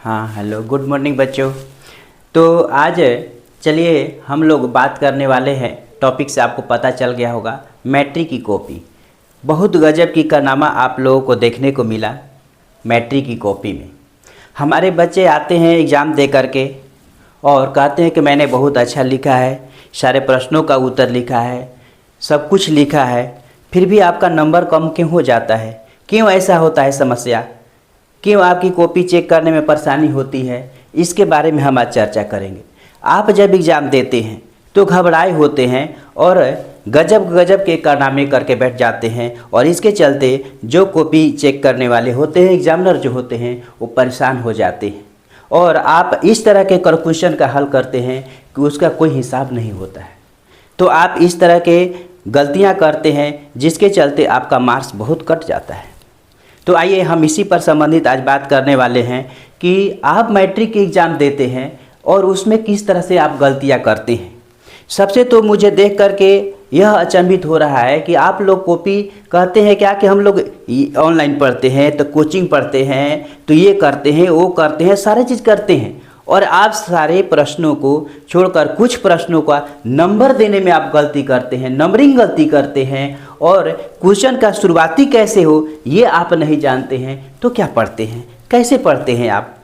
हाँ hello good morning बच्चों। तो आज चलिए हम लोग बात करने वाले हैं, टॉपिक से आपको पता चल गया होगा, मैट्रिक की कॉपी। बहुत गजब की कारनामा आप लोगों को देखने को मिला मैट्रिक की कॉपी में। हमारे बच्चे आते हैं एग्ज़ाम दे करके और कहते हैं कि मैंने बहुत अच्छा लिखा है, सारे प्रश्नों का उत्तर लिखा है, सब कुछ लिखा है, फिर भी आपका नंबर कम क्यों हो जाता है? क्यों ऐसा होता है समस्या? क्यों आपकी कॉपी चेक करने में परेशानी होती है? इसके बारे में हम आज चर्चा करेंगे। आप जब एग्ज़ाम देते हैं तो घबराए होते हैं और गजब गजब के कारनामे करके बैठ जाते हैं, और इसके चलते जो कॉपी चेक करने वाले होते हैं, एग्जामिनर जो होते हैं, वो परेशान हो जाते हैं। और आप इस तरह के क्वेश्चन का हल करते हैं कि उसका कोई हिसाब नहीं होता है। तो आप इस तरह के गलतियां करते हैं जिसके चलते आपका मार्क्स बहुत कट जाता है। तो आइए हम इसी पर संबंधित आज बात करने वाले हैं कि आप मैट्रिक की एग्ज़ाम देते हैं और उसमें किस तरह से आप गलतियां करते हैं। सबसे तो मुझे देख करके यह अचंभित हो रहा है कि आप लोग कॉपी कहते हैं क्या कि हम लोग ऑनलाइन पढ़ते हैं, तो कोचिंग पढ़ते हैं, तो ये करते हैं, वो करते हैं, सारे चीज़ करते हैं, और आप सारे प्रश्नों को छोड़कर कुछ प्रश्नों का नंबर देने में आप गलती करते हैं, नंबरिंग गलती करते हैं, और क्वेश्चन का शुरुआती कैसे हो ये आप नहीं जानते हैं। तो क्या पढ़ते हैं, कैसे पढ़ते हैं आप?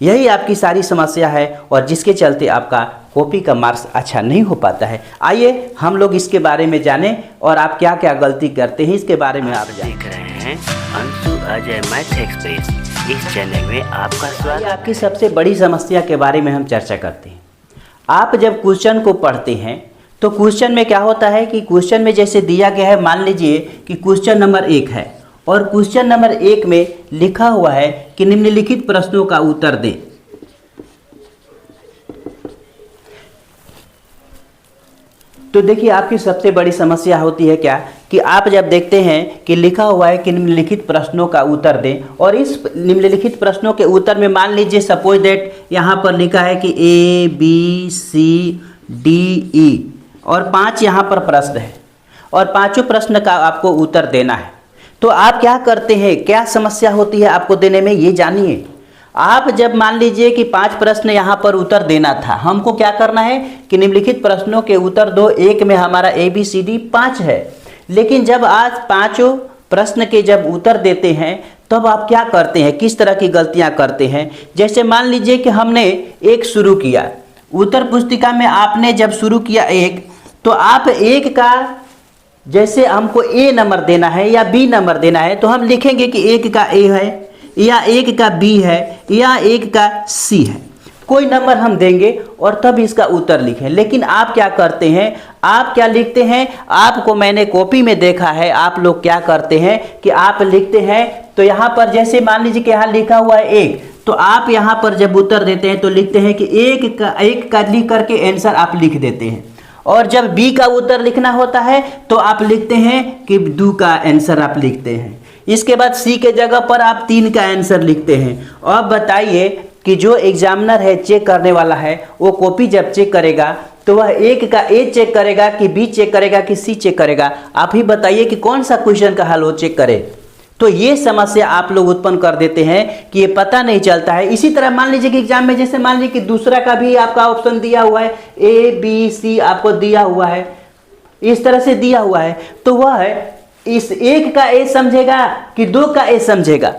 यही आपकी सारी समस्या है और जिसके चलते आपका कॉपी का मार्क्स अच्छा नहीं हो पाता है। आइए हम लोग इसके बारे में जानें और आप क्या क्या गलती करते हैं इसके बारे में आप देख रहे हैं अंशु अजय मैथ एक्सप्रेस। इस चैनल में आपका स्वागत। आपकी सबसे बड़ी समस्या के बारे में हम चर्चा करते हैं। आप जब क्वेश्चन को पढ़ते हैं तो क्वेश्चन में क्या होता है कि क्वेश्चन में जैसे दिया गया है, मान लीजिए कि क्वेश्चन नंबर 1 है और क्वेश्चन नंबर 1 में लिखा हुआ है कि निम्नलिखित प्रश्नों का उत्तर दें। तो देखिए आपकी सबसे बड़ी समस्या होती है क्या कि आप जब देखते हैं कि लिखा हुआ है कि निम्नलिखित प्रश्नों का उत्तर दें, और इस निम्नलिखित प्रश्नों के उत्तर में मान लीजिए सपोज दैट यहाँ पर लिखा है कि A B C D E और 5 यहाँ पर प्रश्न है और पांचों प्रश्न का आपको उत्तर देना है। तो आप क्या करते हैं, क्या समस्या होती है आपको देने में, ये जानिए। आप जब मान लीजिए कि 5 प्रश्न यहाँ पर उत्तर देना था, हमको क्या करना है कि निम्नलिखित प्रश्नों के उत्तर दो। एक में हमारा ABCD 5 है, लेकिन जब आज पांचों प्रश्न के जब उत्तर देते हैं तब आप क्या करते हैं, किस तरह की गलतियाँ करते हैं। जैसे मान लीजिए कि हमने एक शुरू किया, उत्तर पुस्तिका में आपने जब शुरू किया एक, तो आप एक का जैसे हमको A नंबर देना है या B नंबर देना है, तो हम लिखेंगे कि एक का A है या एक का B है या एक का C है, कोई नंबर हम देंगे और तब इसका उत्तर लिखें। लेकिन आप क्या करते हैं, आप क्या लिखते हैं, आपको मैंने कॉपी में देखा है, आप लोग क्या करते हैं कि आप लिखते हैं, तो यहाँ पर जैसे मान लीजिए कि यहाँ लिखा हुआ है 1, तो आप यहाँ पर जब उत्तर देते हैं तो लिखते हैं कि एक का लिख करके आंसर आप लिख देते हैं, और जब B का उत्तर लिखना होता है तो आप लिखते हैं कि 2 का आंसर आप लिखते हैं। इसके बाद C के जगह पर आप 3 का आंसर लिखते हैं। अब बताइए कि जो एग्जामिनर है, चेक करने वाला है, वो कॉपी जब चेक करेगा तो वह एक का A चेक करेगा कि B चेक करेगा कि C चेक करेगा? आप ही बताइए कि कौन सा क्वेश्चन का हल वो चेक करे। तो ये समस्या आप लोग उत्पन्न कर देते हैं कि ये पता नहीं चलता है। इसी तरह मान लीजिए कि एग्जाम में जैसे मान लीजिए कि दूसरा का भी आपका ऑप्शन दिया हुआ है, ABC आपको दिया हुआ है, इस तरह से दिया हुआ है, तो वह इस एक का A समझेगा कि 2 का A समझेगा?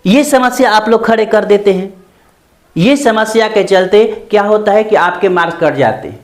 ये समस्या आप लोग खड़े कर देते हैं। ये समस्या के चलते क्या होता है कि आपके मार्क्स कट जाते हैं।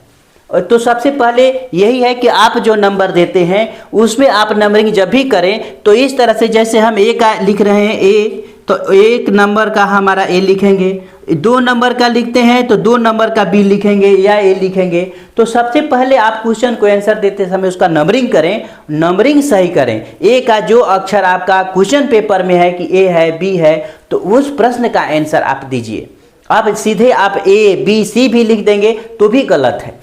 और तो सबसे पहले यही है कि आप जो नंबर देते हैं उसमें आप नंबरिंग जब भी करें तो इस तरह से, जैसे हम A का लिख रहे हैं A, तो 1 नंबर का हमारा A लिखेंगे, 2 नंबर का लिखते हैं तो 2 नंबर का B लिखेंगे या A लिखेंगे। तो सबसे पहले आप क्वेश्चन को आंसर देते समय उसका नंबरिंग करें, नंबरिंग सही करें। A का जो अक्षर आपका क्वेश्चन पेपर में है कि A है B है, तो उस प्रश्न का आंसर आप दीजिए। अब सीधे आप A B C भी लिख देंगे तो भी गलत है।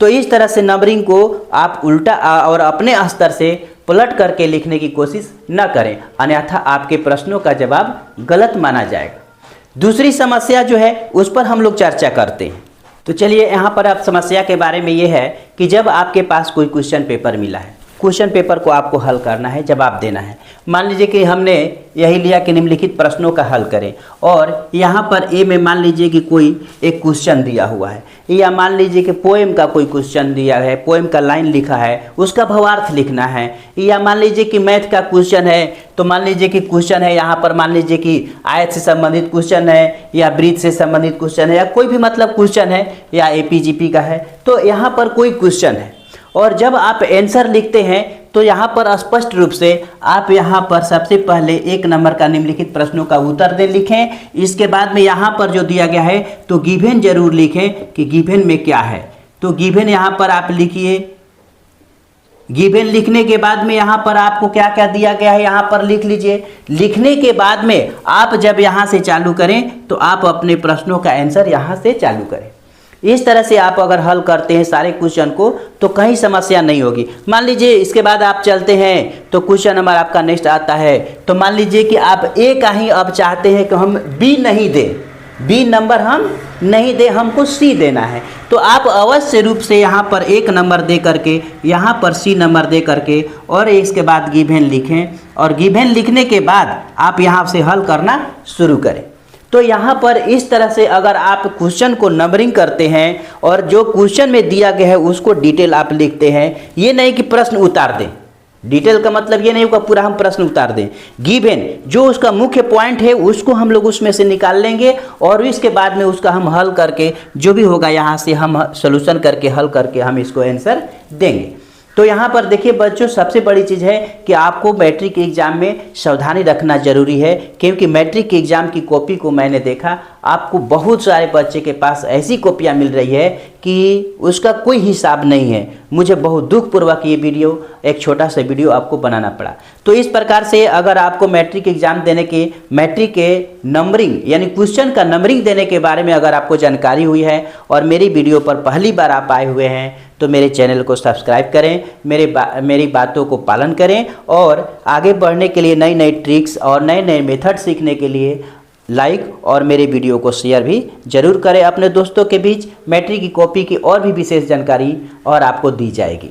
तो इस तरह से नंबरिंग को आप उल्टा और अपने स्तर से पलट करके लिखने की कोशिश न करें, अन्यथा आपके प्रश्नों का जवाब गलत माना जाएगा। दूसरी समस्या जो है उस पर हम लोग चर्चा करते हैं। तो चलिए यहाँ पर आप समस्या के बारे में ये है कि जब आपके पास कोई क्वेश्चन पेपर मिला है क्वेश्चन पेपर को आपको हल करना है, जवाब देना है। मान लीजिए कि हमने यही लिया कि निम्नलिखित प्रश्नों का हल करें, और यहाँ पर ए में मान लीजिए कि कोई एक क्वेश्चन दिया हुआ है, या मान लीजिए कि पोएम का कोई क्वेश्चन दिया है, पोएम का लाइन लिखा है, उसका भावार्थ लिखना है, या मान लीजिए कि मैथ का क्वेश्चन है, तो मान लीजिए कि क्वेश्चन है यहाँ पर, मान लीजिए कि आयत से संबंधित क्वेश्चन है, या वृत्त से संबंधित क्वेश्चन है, या कोई भी मतलब क्वेश्चन है, या एपीजीपी का है, तो यहाँ पर कोई क्वेश्चन है। और जब आप आंसर लिखते हैं तो यहाँ पर स्पष्ट रूप से आप यहाँ पर सबसे पहले 1 नंबर का निम्नलिखित प्रश्नों का उत्तर दे लिखें। इसके बाद में यहाँ पर जो दिया गया है तो गिवन जरूर लिखें कि गिवन में क्या है। तो गिवन यहाँ पर आप लिखिए। गिवन लिखने के बाद में यहाँ पर आपको क्या क्या दिया गया है यहाँ पर लिख लीजिए। लिखने के बाद में आप जब यहाँ से चालू करें तो आप अपने प्रश्नों का आंसर यहाँ से चालू करें। इस तरह से आप अगर हल करते हैं सारे क्वेश्चन को तो कहीं समस्या नहीं होगी। मान लीजिए इसके बाद आप चलते हैं तो क्वेश्चन नंबर आपका नेक्स्ट आता है। तो मान लीजिए कि आप ए का ही अब चाहते हैं कि हम बी नहीं दें, बी नंबर हम नहीं दें, हमको सी देना है। तो आप अवश्य रूप से यहाँ पर 1 नंबर दे करके यहाँ पर सी नंबर दे करके और इसके बाद गिवन लिखें, और गिवन लिखने के बाद आप यहाँ से हल करना शुरू करें। तो यहाँ पर इस तरह से अगर आप क्वेश्चन को नंबरिंग करते हैं और जो क्वेश्चन में दिया गया है उसको डिटेल आप लिखते हैं, ये नहीं कि प्रश्न उतार दें। डिटेल का मतलब ये नहीं होगा पूरा हम प्रश्न उतार दें। गिवन जो उसका मुख्य पॉइंट है उसको हम लोग उसमें से निकाल लेंगे और इसके बाद में उसका हम हल करके जो भी होगा यहाँ से हम सोल्यूशन करके हल करके हम इसको आंसर देंगे। तो यहाँ पर देखिए बच्चों, सबसे बड़ी चीज़ है कि आपको मैट्रिक के एग्ज़ाम में सावधानी रखना जरूरी है, क्योंकि मैट्रिक के एग्ज़ाम की कॉपी को मैंने देखा, आपको बहुत सारे बच्चे के पास ऐसी कॉपियाँ मिल रही है कि उसका कोई हिसाब नहीं है। मुझे बहुत दुखपूर्वक ये वीडियो, एक छोटा सा वीडियो आपको बनाना पड़ा। तो इस प्रकार से अगर आपको मैट्रिक एग्ज़ाम देने के मैट्रिक के नंबरिंग यानी क्वेश्चन का नंबरिंग देने के बारे में अगर आपको जानकारी हुई है और मेरी वीडियो पर पहली बार आप आए हुए हैं तो मेरे चैनल को सब्सक्राइब करें, मेरी बातों को पालन करें, और आगे बढ़ने के लिए नई नई ट्रिक्स और नए नए मेथड सीखने के लिए लाइक और मेरे वीडियो को शेयर भी जरूर करें अपने दोस्तों के बीच। मैट्रिक की कॉपी की और भी विशेष जानकारी और आपको दी जाएगी।